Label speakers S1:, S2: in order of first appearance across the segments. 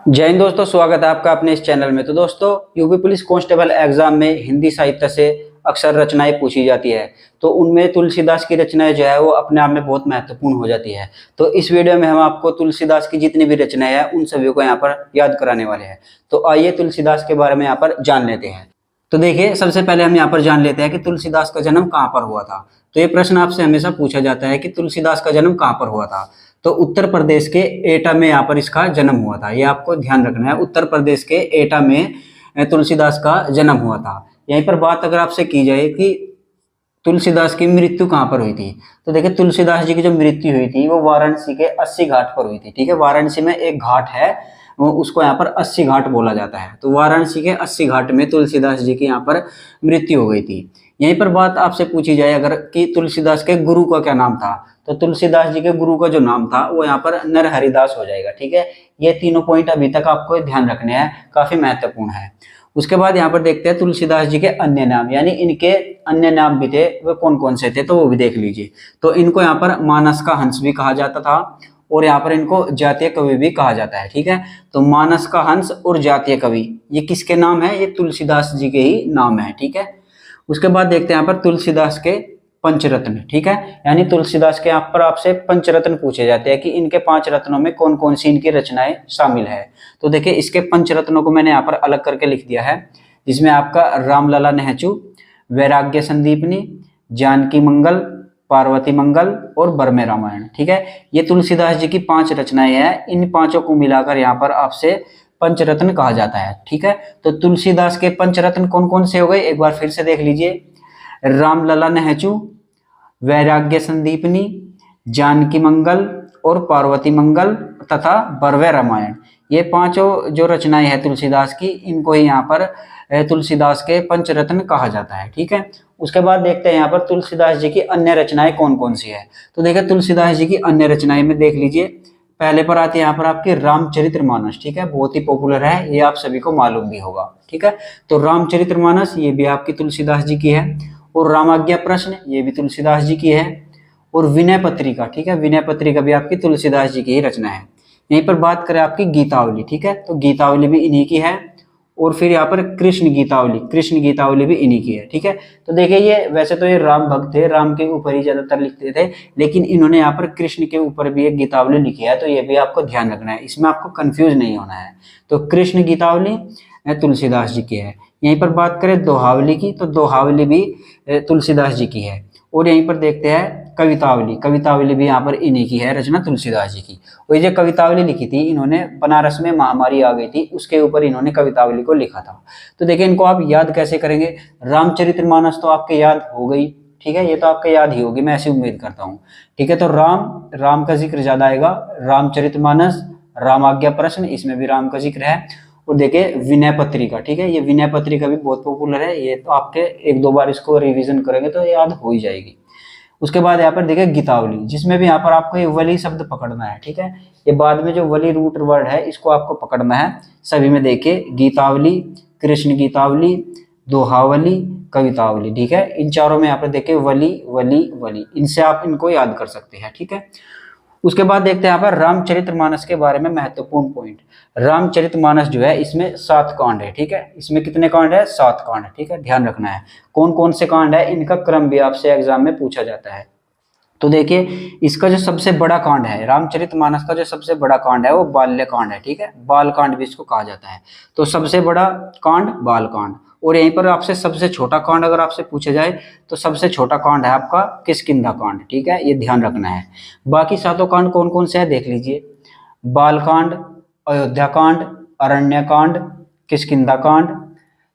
S1: जय हिंद दोस्तों, स्वागत है आपका अपने इस चैनल में। तो दोस्तों, यूपी पुलिस कांस्टेबल एग्जाम में हिंदी साहित्य से अक्सर रचनाएं पूछी जाती है। तो उनमें तुलसीदास की रचनाएं जो है वो अपने आप में बहुत महत्वपूर्ण हो जाती है। तो इस वीडियो में हम आपको तुलसीदास की जितनी भी रचनाएं हैं उन सभी को यहाँ पर याद कराने वाले हैं। तो आइए तुलसीदास के बारे में यहाँ पर जान लेते हैं। तो देखिए, सबसे पहले हम यहाँ पर जान लेते हैं कि तुलसीदास का जन्म कहाँ पर हुआ था। तो ये प्रश्न आपसे हमेशा पूछा जाता है कि तुलसीदास का जन्म कहाँ पर हुआ था। तो उत्तर प्रदेश के एटा में यहाँ पर इसका जन्म हुआ था। ये आपको ध्यान रखना है, उत्तर प्रदेश के एटा में तुलसीदास का जन्म हुआ था। यहीं पर बात अगर आपसे की जाए कि तुलसीदास की मृत्यु कहाँ पर हुई थी, तो देखिए तुलसीदास जी की जो मृत्यु हुई थी वो वाराणसी के 80 घाट पर हुई थी। ठीक है, वाराणसी में एक घाट है, उसको यहाँ पर 80 घाट बोला जाता है। तो वाराणसी के 80 घाट में तुलसीदास जी की यहाँ पर मृत्यु हो गई थी। यहीं पर बात आपसे पूछी जाए अगर कि तुलसीदास के गुरु का क्या नाम था, तो तुलसीदास जी के गुरु का जो नाम था वो यहाँ पर नरहरिदास हो जाएगा। ठीक है, ये तीनों पॉइंट अभी तक आपको ध्यान रखने हैं, काफी महत्वपूर्ण है। उसके बाद यहाँ पर देखते हैं तुलसीदास जी के अन्य नाम, यानी इनके अन्य नाम भी थे, वे कौन कौन से थे, तो वो भी देख लीजिए। तो इनको यहाँ पर मानस का हंस भी कहा जाता था और यहाँ पर इनको जातीय कवि भी कहा जाता है। ठीक है, तो मानस का हंस और जातीय कवि ये किसके नाम है? ये तुलसीदास जी के ही नाम है। ठीक है, उसके बाद देखते हैं यहाँ पर तुलसीदास के पंचरत्न। ठीक है, यानी तुलसीदास के यहाँ पर आपसे पंचरत्न पूछे जाते हैं कि इनके 5 रत्नों में कौन कौन सी इनकी रचनाएं शामिल है। तो देखिए, इसके पंचरत्नों को मैंने यहाँ पर अलग करके लिख दिया है, जिसमें आपका रामलला नेहचू, वैराग्य संदीपनी, जानकी मंगल, पार्वती मंगल और बरमे रामायण। ठीक है, ये तुलसीदास जी की 5 रचनाएं हैं। इन पांचों को मिलाकर यहाँ पर आपसे पंचरत्न कहा जाता है। ठीक है, तो तुलसीदास के पंचरत्न कौन कौन से हो गए, एक बार फिर से देख लीजिए। रामलला नेहचू, वैराग्य संदीपनी, जानकी मंगल और पार्वती मंगल तथा बरवे रामायण। ये पांचों जो रचनाएं हैं तुलसीदास की, इनको ही यहाँ पर तुलसीदास के पंचरत्न कहा जाता है। ठीक है, उसके बाद देखते हैं यहाँ पर तुलसीदास जी की अन्य रचनाएं कौन कौन सी है। तो देखिए, तुलसीदास जी की अन्य रचनाएं में देख लीजिए, पहले पर आती है यहाँ पर आपकी रामचरितमानस। ठीक है, बहुत ही पॉपुलर है, ये आप सभी को मालूम भी होगा। ठीक है, तो रामचरितमानस ये भी आपकी तुलसीदास जी की है, और रामाज्ञा प्रश्न ये भी तुलसीदास जी की है, और विनय पत्रिका। ठीक है, विनय पत्रिका भी आपकी तुलसीदास जी की ही रचना है। यहीं पर बात करें आपकी गीतावली। ठीक है, तो गीतावली भी इन्हीं की है, और फिर यहाँ पर कृष्ण गीतावली भी इन्हीं की है। ठीक है, तो देखिए, ये वैसे तो ये राम भक्त थे, राम के ऊपर ही ज्यादातर लिखते थे, लेकिन इन्होंने यहाँ पर कृष्ण के ऊपर भी एक गीतावली लिखी है। तो ये भी आपको ध्यान रखना है, इसमें आपको कंफ्यूज नहीं होना है। तो कृष्ण गीतावली तुलसीदास जी की है। यहीं पर बात करें दोहावली की, तो दोहावली भी तुलसीदास जी की है। और यहीं पर देखते हैं कवितावली भी यहाँ पर इन्हीं की है, रचना तुलसीदास जी की। और ये जो कवितावली लिखी थी इन्होंने, बनारस में महामारी आ गई थी, उसके ऊपर इन्होंने कवितावली को लिखा था। तो देखिए, इनको आप याद कैसे करेंगे? रामचरितमानस तो आपके याद हो गई। ठीक है, ये तो आपके याद ही होगी, मैं ऐसी उम्मीद करता हूँ। ठीक है, तो राम का जिक्र ज्यादा आएगा। रामचरितमानस, रामाज्ञा प्रश्न, इसमें भी राम का जिक्र है। और देखिए, विनय पत्रिका। ठीक है, ये विनय पत्रिका भी बहुत पॉपुलर है, ये तो आपके 1-2 बार इसको रिवीजन करेंगे तो याद हो ही जाएगी। उसके बाद यहाँ पर देखिए गीतावली, जिसमें भी यहाँ पर आपको ये वली शब्द पकड़ना है। ठीक है, ये बाद में जो वली रूट वर्ड है इसको आपको पकड़ना है। सभी में देखिए, गीतावली, कृष्ण गीतावली, दोहावली, कवितावली। ठीक है, इन चारों में यहाँ पर देखिए वली, इनसे आप इनको याद कर सकते हैं। ठीक है, उसके बाद देखते हैं यहाँ पर रामचरितमानस के बारे में महत्वपूर्ण पॉइंट। रामचरितमानस जो है इसमें 7 कांड है। ठीक है, इसमें कितने कांड है? 7 कांड। ठीक है, ध्यान रखना है कौन कौन से कांड है, इनका क्रम भी आपसे एग्जाम में पूछा जाता है। तो देखिए, इसका जो सबसे बड़ा कांड है, रामचरितमानस का जो सबसे बड़ा कांड है वो बाल्य कांड है। ठीक है, बाल कांड भी इसको कहा जाता है। तो सबसे बड़ा कांड बाल कांड। और यहीं पर आपसे सबसे छोटा कांड अगर आपसे पूछा जाए तो सबसे छोटा कांड है आपका किष्किंधा कांड। ठीक है, ये ध्यान रखना है। बाकी 7 कांड कौन कौन से है देख लीजिए, बाल कांड, अयोध्या कांड, अरण्य कांड, किष्किंधा कांड,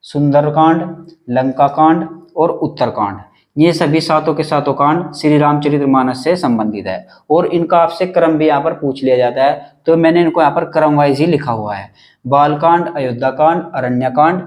S1: सुंदर कांड, लंका कांड और उत्तर कांड। ये सभी 7 के 7 कांड श्री रामचरितमानस से संबंधित है, और इनका आपसे क्रम भी यहाँ पर पूछ लिया जाता है। तो मैंने इनको यहाँ पर क्रम वाइज ही लिखा हुआ है, बाल कांड, अयोध्या कांड, अरण्य कांड,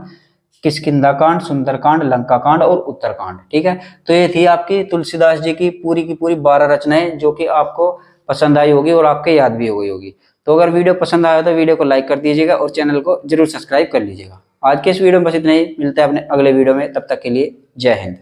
S1: किष्किंधा कांड, सुंदरकांड, लंका कांड और उत्तरकांड। ठीक है, तो ये थी आपकी तुलसीदास जी की पूरी 12 रचनाएं, जो कि आपको पसंद आई होगी और आपके याद भी हो गई होगी। तो अगर वीडियो पसंद आया तो वीडियो को लाइक कर दीजिएगा और चैनल को जरूर सब्सक्राइब कर लीजिएगा। आज के इस वीडियो में बस इतना ही, मिलते हैं अपने अगले वीडियो में, तब तक के लिए जय हिंद।